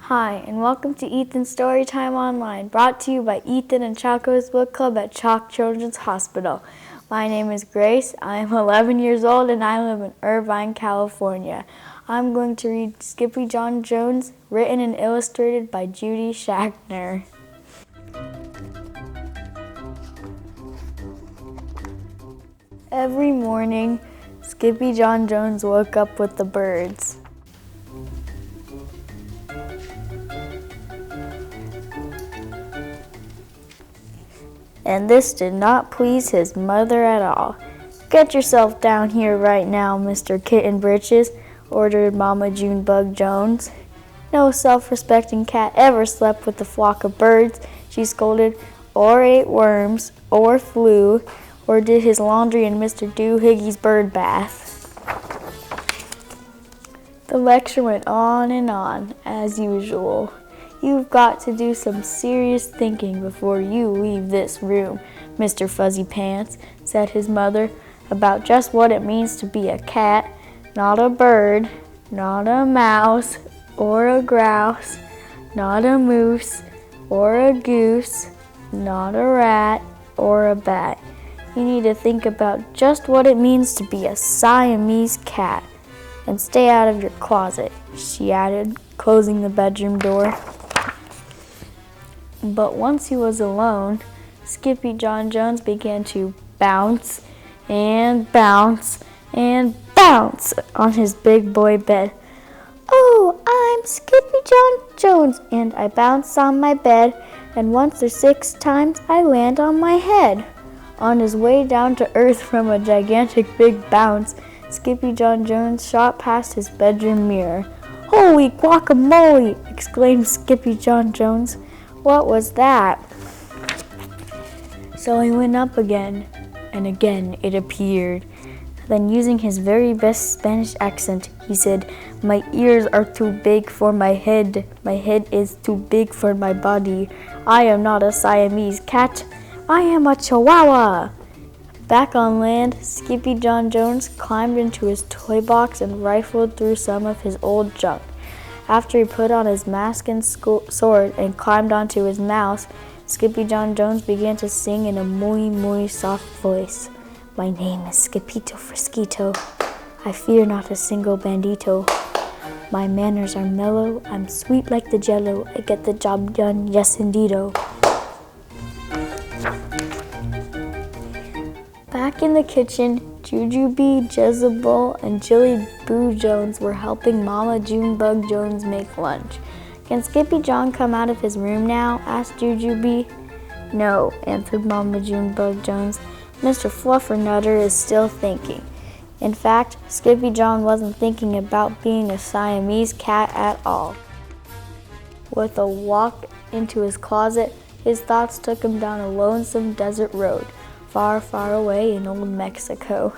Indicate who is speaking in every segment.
Speaker 1: Hi, and welcome to Ethan's Storytime Online, brought to you by Ethan and Chaco's Book Club at Chalk Children's Hospital. My name is Grace. I am 11 years old, and I live in Irvine, California. I'm going to read Skippyjon Jones, written and illustrated by Judy Schachner. Every morning, Skippyjon Jones woke up with the birds. And this did not please his mother at all. "Get yourself down here right now, Mr. Kitten Britches," ordered Mama Junebug Jones. "No self-respecting cat ever slept with a flock of birds," she scolded, "or ate worms, or flew, or did his laundry in Mr. Doohiggy's bird bath." The lecture went on and on, as usual. "You've got to do some serious thinking before you leave this room, Mr. Fuzzy Pants," said his mother, "about just what it means to be a cat, not a bird, not a mouse, or a grouse, not a moose, or a goose, not a rat, or a bat. You need to think about just what it means to be a Siamese cat. And stay out of your closet," she added, closing the bedroom door. But once he was alone, Skippyjon Jones began to bounce and bounce and bounce on his big boy bed. "Oh, I'm Skippyjon Jones, and I bounce on my bed, and once or 6 times I land on my head." On his way down to earth from a gigantic big bounce, Skippyjon Jones shot past his bedroom mirror. "Holy guacamole!" exclaimed Skippyjon Jones. What was that? So he went up again, and again it appeared. Then, using his very best Spanish accent, he said, "My ears are too big for my head. My head is too big for my body. I am not a Siamese cat. I am a Chihuahua." Back on land, Skippyjon Jones climbed into his toy box and rifled through some of his old junk. After he put on his mask and sword and climbed onto his mouse, Skippyjon Jones began to sing in a muy soft voice. "My name is Skippito Frisquito. I fear not a single bandito. My manners are mellow. I'm sweet like the jello. I get the job done, yes indeedo." Back in the kitchen, Jujubee, Jezebel, and Jilly Boo Jones were helping Mama Junebug Jones make lunch. "Can Skippyjon come out of his room now?" asked Jujubee. "No," answered Mama Junebug Jones. "Mr. Fluffernutter is still thinking." In fact, Skippyjon wasn't thinking about being a Siamese cat at all. With a walk into his closet, his thoughts took him down a lonesome desert road, far, far away in old Mexico.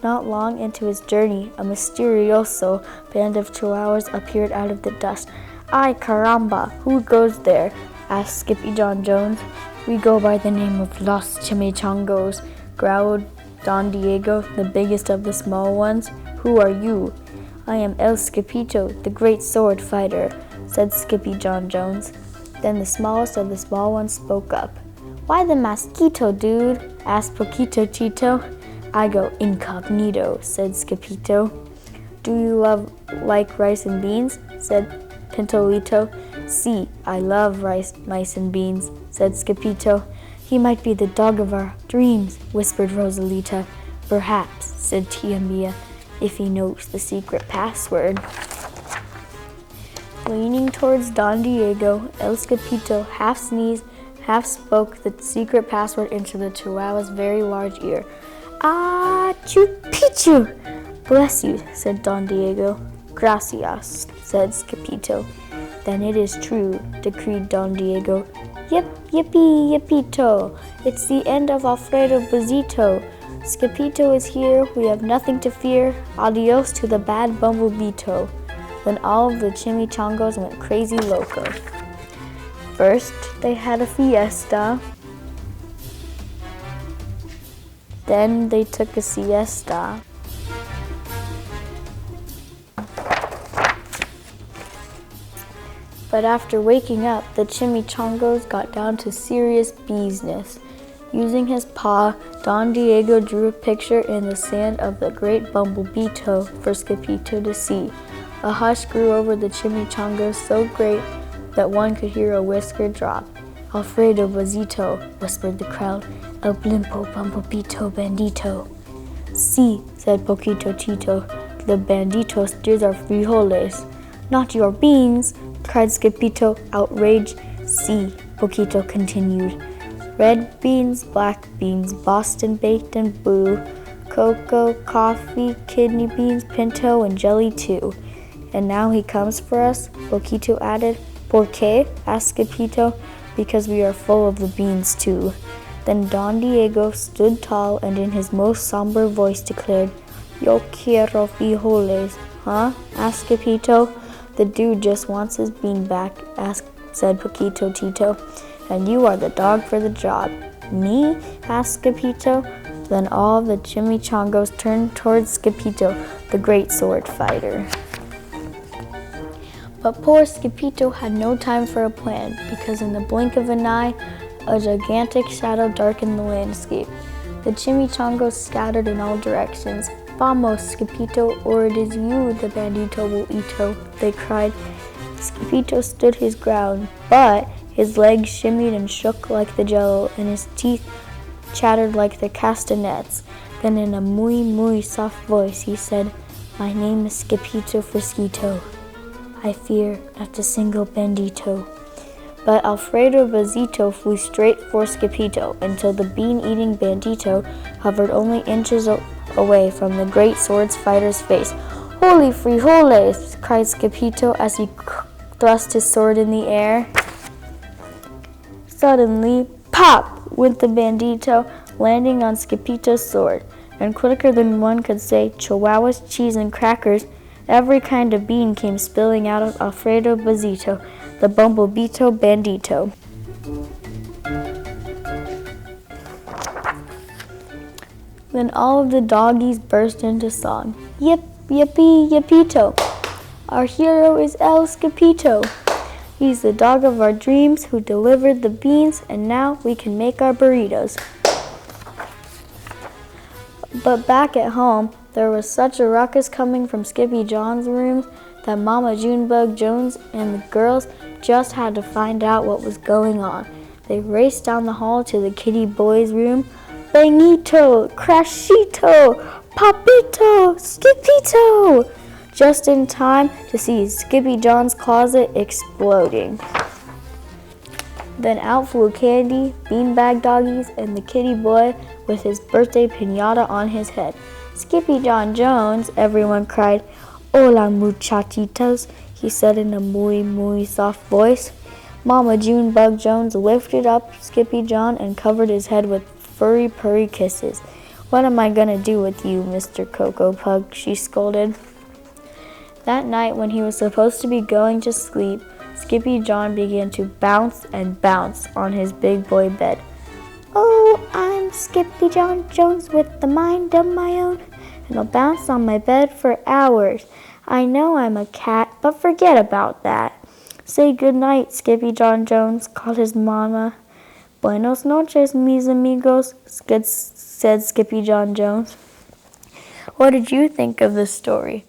Speaker 1: Not long into his journey, a mysterioso band of chihuahuas appeared out of the dust. "Ay, caramba, who goes there?" asked Skippyjon Jones. "We go by the name of Los Chimichangos," growled Don Diego, the biggest of the small ones. "Who are you?" "I am El Skippito, the great sword fighter," said Skippyjon Jones. Then the smallest of the small ones spoke up. "Why the mosquito, dude?" asked Poquito Chito. "I go incognito," said Skippito. "Do you like rice and beans?" said Pintolito. "Si, I love rice, mice, and beans," said Skippito. "He might be the dog of our dreams," whispered Rosalita. "Perhaps," said Tia Mia, "if he knows the secret password." Leaning towards Don Diego, El Skippito half sneezed, half spoke the secret password into the Chihuahua's very large ear. "Ah, chupichu!" "Bless you," said Don Diego. "Gracias," said Skippito. "Then it is true," decreed Don Diego. "Yip, yippee, yippito! It's the end of Alfredo Bazito. Skippito is here. We have nothing to fear. Adios to the bad bumblebeeto." Then all of the chimichangos went crazy loco. First, they had a fiesta. Then they took a siesta. But after waking up, the chimichangos got down to serious business. Using his paw, Don Diego drew a picture in the sand of the great bumblebee toe for Skippyjo to see. A hush grew over the chimichangos so great that one could hear a whisker drop. Alfredo Bazito, whispered the crowd, El Blimpo Bumblebito Bandito. Si, said Poquito Tito, the bandito steers our frijoles. Not your beans, cried Skippyjo, outraged. Si, Poquito continued. Red beans, black beans, Boston baked and blue, cocoa, coffee, kidney beans, pinto, and jelly too. And now he comes for us, Poquito added. ¿Por qué? asked Skippyjo. Because we are full of the beans too. Then Don Diego stood tall and in his most somber voice declared, Yo quiero frijoles. Huh? asked Skippyjo. The dude just wants his bean back, said Poquito Tito. And you are the dog for the job. Me? asked Skippyjo. Then all the chimichangos turned towards Skippyjo, the great sword fighter. But poor Skippyjo had no time for a plan, because in the blink of an eye, a gigantic shadow darkened the landscape. The chimichangos scattered in all directions. Vamos, Skippyjo, or it is you the bandito will eato, they cried. Skippyjo stood his ground, but his legs shimmied and shook like the jello, and his teeth chattered like the castanets. Then in a muy soft voice he said, My name is Skippyjo Frisquito. I fear not a single bandito. But Alfredo Bazito flew straight for Skippyjo until the bean-eating bandito hovered only inches away from the great swords fighter's face. Holy frijoles! cried Skippyjo as he thrust his sword in the air. Suddenly, pop! went the bandito, landing on Skippyjo's sword, and quicker than one could say chihuahuas, cheese, and crackers, every kind of bean came spilling out of Alfredo Bazito, the Bumblebito Bandito. Then all of the doggies burst into song. Yip, yippee, yippito. Our hero is El Skippyjo. He's the dog of our dreams who delivered the beans, and now we can make our burritos. But back at home, there was such a ruckus coming from Skippyjon's room that Mama Junebug Jones and the girls just had to find out what was going on. They raced down the hall to the kitty boy's room. Bangito, Crashito, Papito, Skippyjo! Just in time to see Skippyjon's closet exploding. Then out flew Candy, Beanbag Doggies, and the kitty boy with his birthday piñata on his head. Skippyjon Jones, everyone cried. Hola muchachitos, he said in a muy soft voice. Mama Junebug Jones lifted up Skippyjon and covered his head with furry purry kisses. What am I gonna do with you, Mr. Cocoa Pug? She scolded. That night when he was supposed to be going to sleep, Skippyjon began to bounce and bounce on his big boy bed. Oh, I'm Skippyjon Jones with the mind of my own, and I'll bounce on my bed for hours. I know I'm a cat, but forget about that. Say good night, Skippyjon Jones, called his mama. Buenos noches, mis amigos, said Skippyjon Jones. What did you think of this story?